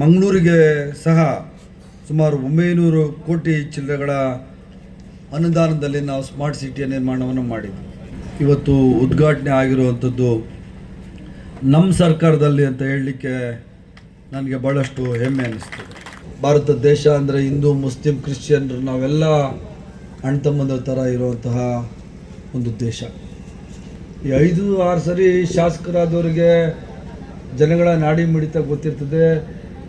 ಮಂಗಳೂರಿಗೆ ಸಹ ಸುಮಾರು 900 ಕೋಟಿ ಚಿಲ್ಲರೆಗಳ ಅನುದಾನದಲ್ಲಿ ನಾವು ಸ್ಮಾರ್ಟ್ ಸಿಟಿಯ ನಿರ್ಮಾಣವನ್ನು ಮಾಡಿದ್ವಿ. ಇವತ್ತು ಉದ್ಘಾಟನೆ ಆಗಿರುವಂಥದ್ದು ನಮ್ಮ ಸರ್ಕಾರದಲ್ಲಿ ಅಂತ ಹೇಳಲಿಕ್ಕೆ ನನಗೆ ಭಾಳಷ್ಟು ಹೆಮ್ಮೆ ಅನ್ನಿಸ್ತದೆ. ಭಾರತ ದೇಶ ಅಂದರೆ ಹಿಂದೂ, ಮುಸ್ಲಿಂ, ಕ್ರಿಶ್ಚಿಯನ್ರು ನಾವೆಲ್ಲ ಅಣ್ಣ ತಮ್ಮಂದ್ರ ಥರ ಇರುವಂತಹ ಒಂದು ದೇಶ. ಈ 5-6 ಸರಿ ಶಾಸಕರಾದವರಿಗೆ ಜನಗಳ ನಾಡಿ ಮಿಡಿತ ಗೊತ್ತಿರ್ತದೆ,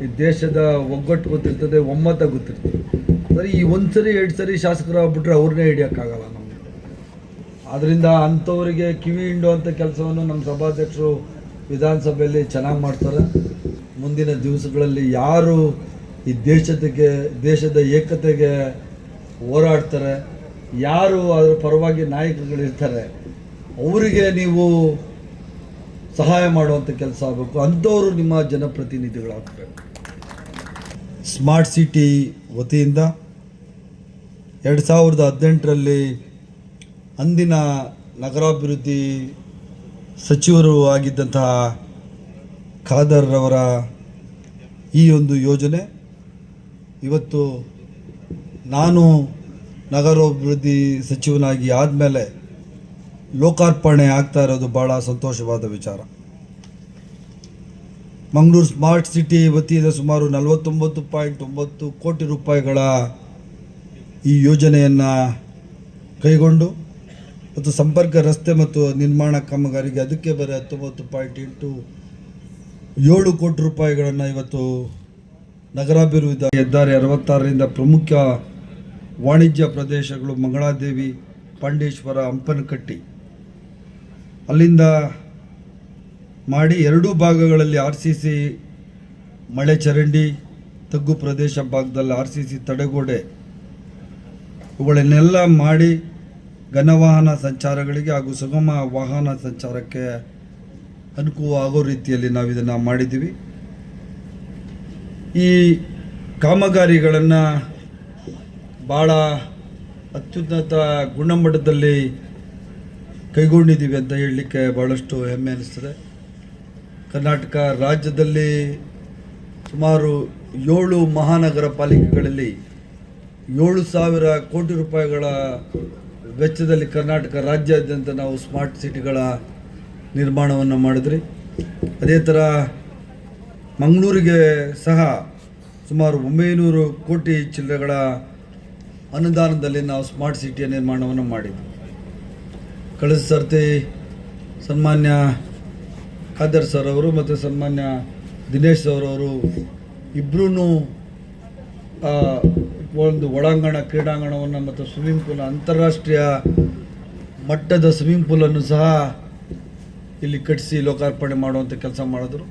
ಈ ದೇಶದ ಒಗ್ಗಟ್ಟು ಗೊತ್ತಿರ್ತದೆ, ಒಮ್ಮತ ಗೊತ್ತಿರ್ತದೆ. ಅಂದರೆ ಈ 1 ಸರಿ 2 ಸರಿ ಶಾಸಕರಾಗ್ಬಿಟ್ರೆ ಅವ್ರನ್ನೇ ಹಿಡಿಯೋಕ್ಕಾಗಲ್ಲ ನಮಗೆ. ಆದ್ದರಿಂದ ಅಂಥವರಿಗೆ ಕಿವಿ ಹಿಂಡುವಂಥ ಕೆಲಸವನ್ನು ನಮ್ಮ ಸಭಾಧ್ಯಕ್ಷರು ವಿಧಾನಸಭೆಯಲ್ಲಿ ಚೆನ್ನಾಗಿ ಮಾಡ್ತಾರೆ. ಮುಂದಿನ ದಿವಸಗಳಲ್ಲಿ ಯಾರು ಈ ದೇಶದ ಏಕತೆಗೆ ಹೋರಾಡ್ತಾರೆ, ಯಾರು ಅದರ ಪರವಾಗಿ ನಾಯಕರುಗಳಿರ್ತಾರೆ, ಅವರಿಗೆ ನೀವು ಸಹಾಯ ಮಾಡುವಂಥ ಕೆಲಸ ಆಗಬೇಕು. ಅಂಥವರು ನಿಮ್ಮ ಜನಪ್ರತಿನಿಧಿಗಳಾಗಬೇಕು. ಸ್ಮಾರ್ಟ್ ಸಿಟಿ ವತಿಯಿಂದ 2018ರಲ್ಲಿ ಅಂದಿನ ನಗರಾಭಿವೃದ್ಧಿ ಸಚಿವರು ಆಗಿದ್ದಂತಹ ಖಾದರ್ ರವರ ಈ ಒಂದು ಯೋಜನೆ ಇವತ್ತು ನಾನು ನಗರಾಭಿವೃದ್ಧಿ ಸಚಿವನಾಗಿ ಆದಮೇಲೆ ಲೋಕಾರ್ಪಣೆ ಆಗ್ತಾ ಇರೋದು ಭಾಳ ಸಂತೋಷವಾದ ವಿಚಾರ. ಮಂಗಳೂರು ಸ್ಮಾರ್ಟ್ ಸಿಟಿ ವತಿಯಿಂದ ಸುಮಾರು 49.9 ಕೋಟಿ ರೂಪಾಯಿಗಳ ಈ ಯೋಜನೆಯನ್ನು ಕೈಗೊಂಡು ಮತ್ತು ಸಂಪರ್ಕ ರಸ್ತೆ ಮತ್ತು ನಿರ್ಮಾಣ ಕಾಮಗಾರಿಗೆ ಅದಕ್ಕೆ ಬರೀ 19.87 ಕೋಟಿ ರೂಪಾಯಿಗಳನ್ನು ಇವತ್ತು ನಗರಾಭಿವೃದ್ಧಿ ಹೆದ್ದಾರಿ 66ರಿಂದ ಪ್ರಮುಖ ವಾಣಿಜ್ಯ ಪ್ರದೇಶಗಳು ಮಂಗಳಾದೇವಿ, ಪಾಂಡೇಶ್ವರ, ಹಂಪನಕಟ್ಟಿ ಅಲ್ಲಿಂದ ಮಾಡಿ 2 ಭಾಗಗಳಲ್ಲಿ RCC ಮಳೆ ಚರಂಡಿ, ತಗ್ಗು ಪ್ರದೇಶ ಭಾಗದಲ್ಲಿ RCC ತಡೆಗೋಡೆ ಇವುಗಳನ್ನೆಲ್ಲ ಮಾಡಿ ಘನವಾಹನ ಸಂಚಾರಗಳಿಗೆ ಹಾಗೂ ಸುಗಮ ವಾಹನ ಸಂಚಾರಕ್ಕೆ ಅನುಕೂಲ ಆಗೋ ರೀತಿಯಲ್ಲಿ ನಾವು ಇದನ್ನು ಮಾಡಿದ್ದೀವಿ. ಈ ಕಾಮಗಾರಿಗಳನ್ನು ಭಾಳ ಅತ್ಯುನ್ನತ ಗುಣಮಟ್ಟದಲ್ಲಿ ಕೈಗೊಂಡಿದ್ದೀವಿ ಅಂತ ಹೇಳಲಿಕ್ಕೆ ಭಾಳಷ್ಟು ಹೆಮ್ಮೆ ಅನ್ನಿಸ್ತದೆ. ಕರ್ನಾಟಕ ರಾಜ್ಯದಲ್ಲಿ ಸುಮಾರು 7 ಮಹಾನಗರ ಪಾಲಿಕೆಗಳಲ್ಲಿ 7,000 ಕೋಟಿ ರೂಪಾಯಿಗಳ ವೆಚ್ಚದಲ್ಲಿ ಕರ್ನಾಟಕ ರಾಜ್ಯಾದ್ಯಂತ ನಾವು ಸ್ಮಾರ್ಟ್ ಸಿಟಿಗಳ ನಿರ್ಮಾಣವನ್ನು ಮಾಡಿದ್ರಿ. ಅದೇ ಥರ ಮಂಗಳೂರಿಗೆ ಸಹ ಸುಮಾರು 900 ಕೋಟಿ ಚಿಲ್ಲರೆಗಳ ಅನುದಾನದಲ್ಲಿ ನಾವು ಸ್ಮಾರ್ಟ್ ಸಿಟಿಯ ನಿರ್ಮಾಣವನ್ನು ಮಾಡಿದ್ವಿ. ಕಳೆದ ಸರ್ತಿ ಸನ್ಮಾನ್ಯ ಖಾದರ್ ಸರ್ ಅವರು ಮತ್ತು ಸನ್ಮಾನ್ಯ ದಿನೇಶ್ ಅವರವರು ಇಬ್ಬರೂ ಒಂದು ಒಳಾಂಗಣ ಕ್ರೀಡಾಂಗಣವನ್ನು ಮತ್ತು ಸ್ವಿಮ್ಮಿಂಗ್ ಪೂಲ್, ಅಂತಾರಾಷ್ಟ್ರೀಯ ಮಟ್ಟದ ಸ್ವಿಮ್ಮಿಂಗ್ ಪೂಲನ್ನು ಸಹ ಇಲ್ಲಿ ಕಟ್ಟಿಸಿ ಲೋಕಾರ್ಪಣೆ ಮಾಡುವಂಥ ಕೆಲಸ ಮಾಡಿದ್ರು.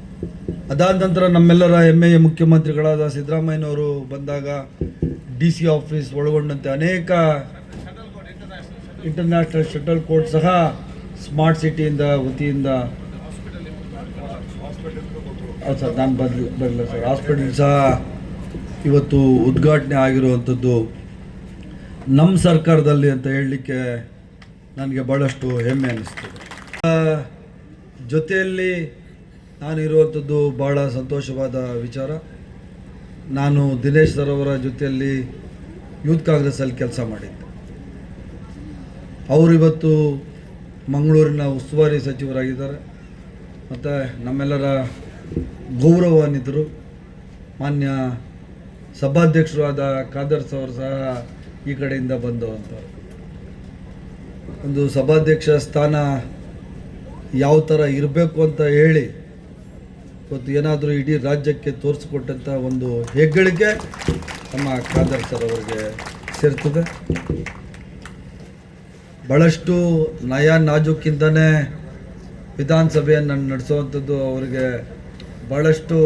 ಅದಾದ ನಂತರ ನಮ್ಮೆಲ್ಲರ ಹೆಮ್ಮೆಯ ಮುಖ್ಯಮಂತ್ರಿಗಳಾದ ಸಿದ್ದರಾಮಯ್ಯನವರು ಬಂದಾಗ DC ಆಫೀಸ್ ಒಳಗೊಂಡಂತೆ ಅನೇಕ ಇಂಟರ್ನ್ಯಾಷನಲ್ ಶಟಲ್ ಕೋರ್ಟ್ ಸಹ ಸ್ಮಾರ್ಟ್ ಸಿಟಿಯಿಂದ ವತಿಯಿಂದ ಸರ್ ನಾನು ಬರಲಿಲ್ಲ ಸರ್ ಹಾಸ್ಪಿಟಲ್ ಸಹ ಇವತ್ತು ಉದ್ಘಾಟನೆ ಆಗಿರುವಂಥದ್ದು ನಮ್ಮ ಸರ್ಕಾರದಲ್ಲಿ ಅಂತ ಹೇಳಲಿಕ್ಕೆ ನನಗೆ ಭಾಳಷ್ಟು ಹೆಮ್ಮೆ ಅನ್ನಿಸ್ತದೆ. ಜೊತೆಯಲ್ಲಿ ನಾನು ಇರುವಂಥದ್ದು ಭಾಳ ಸಂತೋಷವಾದ ವಿಚಾರ. ನಾನು ದಿನೇಶ್ ಸರ್ ಅವರ ಜೊತೆಯಲ್ಲಿ ಯೂತ್ ಕಾಂಗ್ರೆಸ್ಸಲ್ಲಿ ಕೆಲಸ ಮಾಡಿದ್ದೆ. ಅವರು ಇವತ್ತು ಮಂಗಳೂರಿನ ಉಸ್ತುವಾರಿ ಸಚಿವರಾಗಿದ್ದಾರೆ ಮತ್ತು ನಮ್ಮೆಲ್ಲರ ಗೌರವಾನ್ವಿತರು. ಮಾನ್ಯ ಸಭಾಧ್ಯಕ್ಷರು ಆದ ಖಾದರ್ ಅವರು ಸಹ ಈ ಕಡೆಯಿಂದ ಬಂದವಂತ ಒಂದು ಸಭಾಧ್ಯಕ್ಷ ಸ್ಥಾನ ಯಾವ ಥರ ಇರಬೇಕು ಅಂತ ಹೇಳಿ ಇವತ್ತು ಏನಾದರೂ ಇಡೀ ರಾಜ್ಯಕ್ಕೆ ತೋರಿಸ್ಕೊಟ್ಟಂಥ ಒಂದು ಹೆಗ್ಗಳಿಕೆ ನಮ್ಮ ಖಾದರ್ ಸರ್ ಅವರಿಗೆ ಸೇರ್ತದೆ. ಭಾಳಷ್ಟು ನಯ ನಾಜೂಕಿಂದನೇ ವಿಧಾನಸಭೆಯನ್ನು ನಡೆಸುವಂಥದ್ದು ಅವರಿಗೆ ಭಾಳಷ್ಟು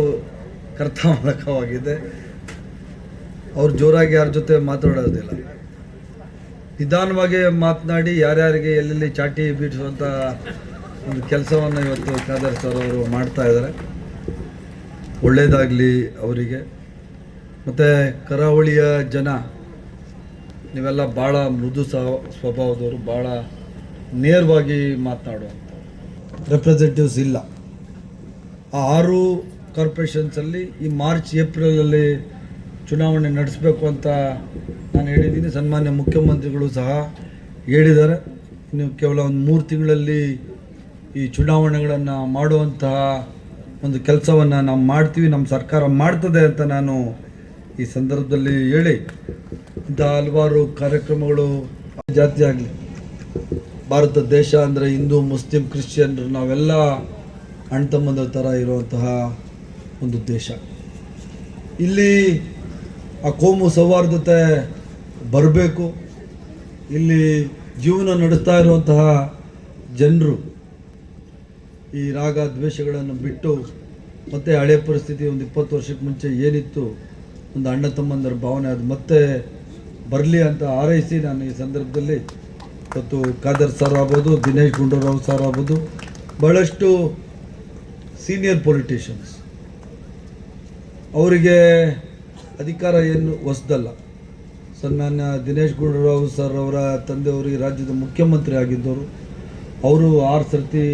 ಕರ್ತವ್ಯವಾಗಿದೆ. ಅವ್ರು ಜೋರಾಗಿ ಯಾರ ಜೊತೆ ಮಾತಾಡೋದಿಲ್ಲ, ನಿಧಾನವಾಗಿ ಮಾತನಾಡಿ ಯಾರ್ಯಾರಿಗೆ ಎಲ್ಲೆಲ್ಲಿ ಚಾಟಿ ಬೀಡಿಸುವಂಥ ಒಂದು ಕೆಲಸವನ್ನು ಇವತ್ತು ಖಾದರ್ ಸರ್ ಅವರು ಮಾಡ್ತಾಯಿದ್ದಾರೆ. ಒಳ್ಳೆಯದಾಗಲಿ ಅವರಿಗೆ. ಮತ್ತು ಕರಾವಳಿಯ ಜನ ನೀವೆಲ್ಲ ಭಾಳ ಮೃದು ಸ್ವಭಾವದವರು, ಭಾಳ ನೇರವಾಗಿ ಮಾತನಾಡುವಂಥ ರೆಪ್ರೆಸೆಂಟೇಟಿವ್ಸ್ ಇಲ್ಲ. ಆ 6 ಕಾರ್ಪೊರೇಷನ್ಸಲ್ಲಿ ಈ ಮಾರ್ಚ್ ಏಪ್ರಿಲಲ್ಲಿ ಚುನಾವಣೆ ನಡೆಸಬೇಕು ಅಂತ ನಾನು ಹೇಳಿದ್ದೀನಿ. ಸನ್ಮಾನ್ಯ ಮುಖ್ಯಮಂತ್ರಿಗಳು ಸಹ ಹೇಳಿದ್ದಾರೆ. ಇನ್ನು ಕೇವಲ ಒಂದು 3 ತಿಂಗಳಲ್ಲಿ ಈ ಚುನಾವಣೆಗಳನ್ನು ಮಾಡುವಂತಹ ಒಂದು ಕೆಲಸವನ್ನು ನಾವು ಮಾಡ್ತೀವಿ, ನಮ್ಮ ಸರ್ಕಾರ ಮಾಡ್ತದೆ ಅಂತ ನಾನು ಈ ಸಂದರ್ಭದಲ್ಲಿ ಹೇಳಿ, ಇಂಥ ಹಲವಾರು ಕಾರ್ಯಕ್ರಮಗಳು ಜಾತಿ ಆಗಲಿ, ಭಾರತ ದೇಶ ಅಂದರೆ ಹಿಂದೂ ಮುಸ್ಲಿಂ ಕ್ರಿಶ್ಚಿಯನ್ರು ನಾವೆಲ್ಲ ಅಣ್ಣ ತಮ್ಮಂದ್ರ ಥರ ಇರುವಂತಹ ಒಂದು ದೇಶ. ಇಲ್ಲಿ ಆ ಕೋಮು ಸೌಹಾರ್ದತೆ ಬರಬೇಕು. ಇಲ್ಲಿ ಜೀವನ ನಡೆಸ್ತಾ ಇರುವಂತಹ ಜನರು ಈ ರಾಗ ದ್ವೇಷಗಳನ್ನು ಬಿಟ್ಟು ಮತ್ತೆ ಹಳೆ ಪರಿಸ್ಥಿತಿ ಒಂದು 20 ವರ್ಷಕ್ಕೆ ಮುಂಚೆ ಏನಿತ್ತು ಒಂದು ಅಣ್ಣ ತಮ್ಮಂದರ ಭಾವನೆ ಅದು ಮತ್ತೆ ಬರಲಿ ಅಂತ ಹಾರೈಸಿ ನಾನು ಈ ಸಂದರ್ಭದಲ್ಲಿ ಇವತ್ತು ಖಾದರ್ ಸರ್ ಆಗ್ಬೋದು, ದಿನೇಶ್ ಗುಂಡೂರಾವ್ ಸರ್ ಆಗ್ಬೋದು, ಭಾಳಷ್ಟು ಸೀನಿಯರ್ ಪೊಲಿಟಿಷಿಯನ್ಸ್, ಅವರಿಗೆ ಅಧಿಕಾರ ಏನು ಹೊಸದಲ್ಲ. ಸನ್ಮಾನ್ಯ ದಿನೇಶ್ ಗುಂಡೂರಾವ್ ಸರ್ ಅವರ ತಂದೆಯವರು ಈ ರಾಜ್ಯದ ಮುಖ್ಯಮಂತ್ರಿ ಆಗಿದ್ದವರು, ಅವರು 6 ಸರ್ತಿ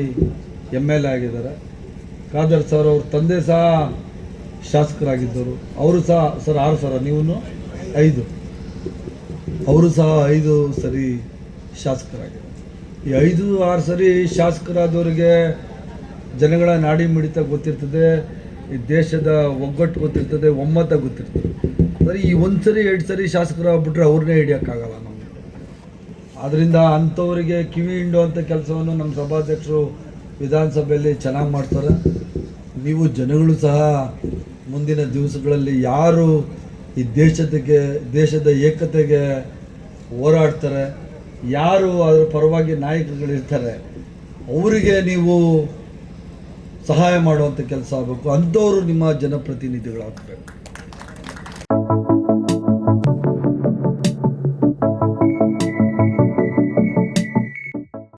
MLA ಆಗಿದ್ದಾರೆ. ಖಾದರ್ ಸರ್ ಅವ್ರ ತಂದೆ ಸಹ ಶಾಸಕರಾಗಿದ್ದರು, ಅವರು ಸಹ ಸರ್ 6 ಸರ, ನೀವು 5, ಅವರು ಸಹ 5 ಸರಿ ಶಾಸಕರಾಗಿದ್ದಾರೆ. ಈ 5-6 ಸರಿ ಶಾಸಕರಾದವರಿಗೆ ಜನಗಳ ನಾಡಿ ಮಿಡಿತ ಗೊತ್ತಿರ್ತದೆ, ಈ ದೇಶದ ಒಗ್ಗಟ್ಟು ಗೊತ್ತಿರ್ತದೆ, ಒಮ್ಮತ ಗೊತ್ತಿರ್ತದೆ. ಅಂದರೆ ಈ 1 ಸರಿ 2 ಸರಿ ಶಾಸಕರಾಗ್ಬಿಟ್ರೆ ಅವ್ರನ್ನೇ ಹಿಡಿಯೋಕ್ಕಾಗಲ್ಲ ನಮಗೆ. ಆದ್ದರಿಂದ ಅಂಥವರಿಗೆ ಕಿವಿ ಹಿಂಡುವಂಥ ಕೆಲಸವನ್ನು ನಮ್ಮ ಸಭಾಧ್ಯಕ್ಷರು ವಿಧಾನಸಭೆಯಲ್ಲಿ ಚೆನ್ನಾಗಿ ಮಾಡ್ತಾರೆ. ನೀವು ಜನಗಳು ಸಹ ಮುಂದಿನ ದಿವಸಗಳಲ್ಲಿ ಯಾರು ಈ ದೇಶದ ಏಕತೆಗೆ ಹೋರಾಡ್ತಾರೆ, ಯಾರು ಅದರ ಪರವಾಗಿ ನಾಯಕರುಗಳಿರ್ತಾರೆ, ಅವರಿಗೆ ನೀವು ಸಹಾಯ ಮಾಡುವಂಥ ಕೆಲಸ ಆಗಬೇಕು. ಅಂಥವರು ನಿಮ್ಮ ಜನಪ್ರತಿನಿಧಿಗಳಾಗಬೇಕು.